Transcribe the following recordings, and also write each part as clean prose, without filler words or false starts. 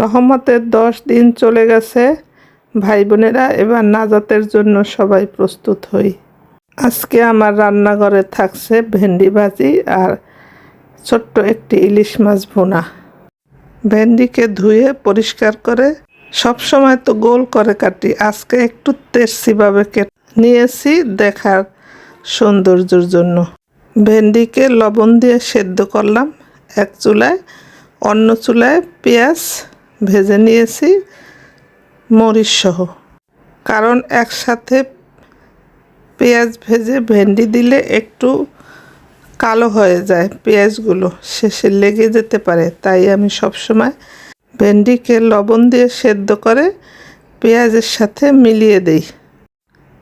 রহমতের 10 দিন চলে গেছে। ভাই বোনেরা, এবার নাজাতের জন্য সবাই প্রস্তুত হই। আজকে আমার রান্নাঘরে থাকছে ভেন্ডি ভাজি আর ছোট্ট একটি ইলিশ মাছ ভুনা। ভেন্ডিকে ধুয়ে পরিষ্কার করে সব সময় তো গোল করে কাটি, আজকে একটু তেরছিভাবে কেটে নিয়েছি দেখার সৌন্দর্যের জন্য। ভেন্ডিকে লবণ দিয়ে সেদ্ধ করলাম এক চুলায়, অন্য চুলায় পেঁয়াজ ভেজে নিয়েছি মরিচ সহ। কারণ একসাথে পেঁয়াজ ভেজে ভেন্ডি দিলে একটু কালো হয়ে যায়, পেঁয়াজগুলো শেষে লেগে যেতে পারে, তাই আমি সবসময় ভেন্ডিকে লবণ দিয়ে সেদ্ধ করে পেঁয়াজের সাথে মিলিয়ে দিই।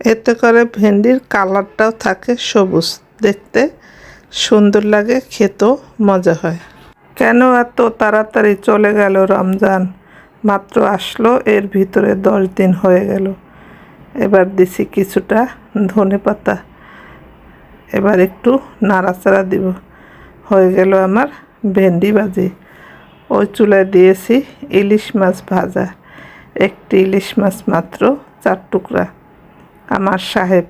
এতে করে ভেন্ডির কালারটাও থাকে সবুজ, দেখতে সুন্দর লাগে, খেতেও মজা হয়। কেন এত তাড়াতাড়ি চলে গেল রমজান? মাত্র আসলো, এর ভিতরে 10 দিন হয়ে গেল। এবার দিছি কিছুটা ধনেপাতা, এবার একটু নাড়াচাড়া দিব। হয়ে গেল আমার ভেন্ডি ভাজি। ওই চুলায় দিয়েছি ইলিশ মাছ ভাজা, একটি ইলিশ মাছ মাত্র 4 টুকরা। আমার সাহেব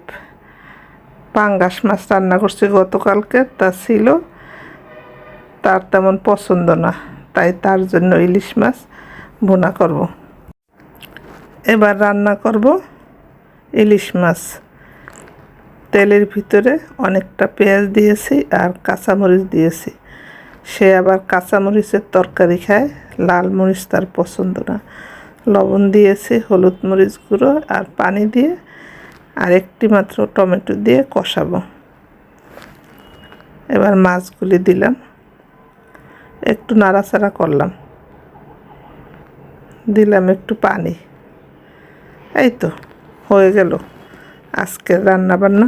পাঙ্গাস মাছ রান্না করছে গতকালকে, তা ছিল, তার তেমন পছন্দ না, তাই তার জন্য ইলিশ মাছ ভুনা করব। এবার রান্না করব ইলিশ মাছ। তেলের ভিতরে অনেকটা পেঁয়াজ দিয়েছি আর কাঁচামরিচ দিয়েছি। সে আবার কাঁচামরিচের তরকারি খায়, লাল মরিচ তার পছন্দ না। লবণ দিয়েছি, হলুদ মরিচ গুঁড়ো আর পানি দিয়ে আর একটি মাত্র টমেটো দিয়ে কষাবো। এবার মাছগুলি দিলাম, একটু নাড়াচাড়া করলাম, দিলাম একটু পানি। এই তো হয়ে গেল আজকের রান্না বান্না।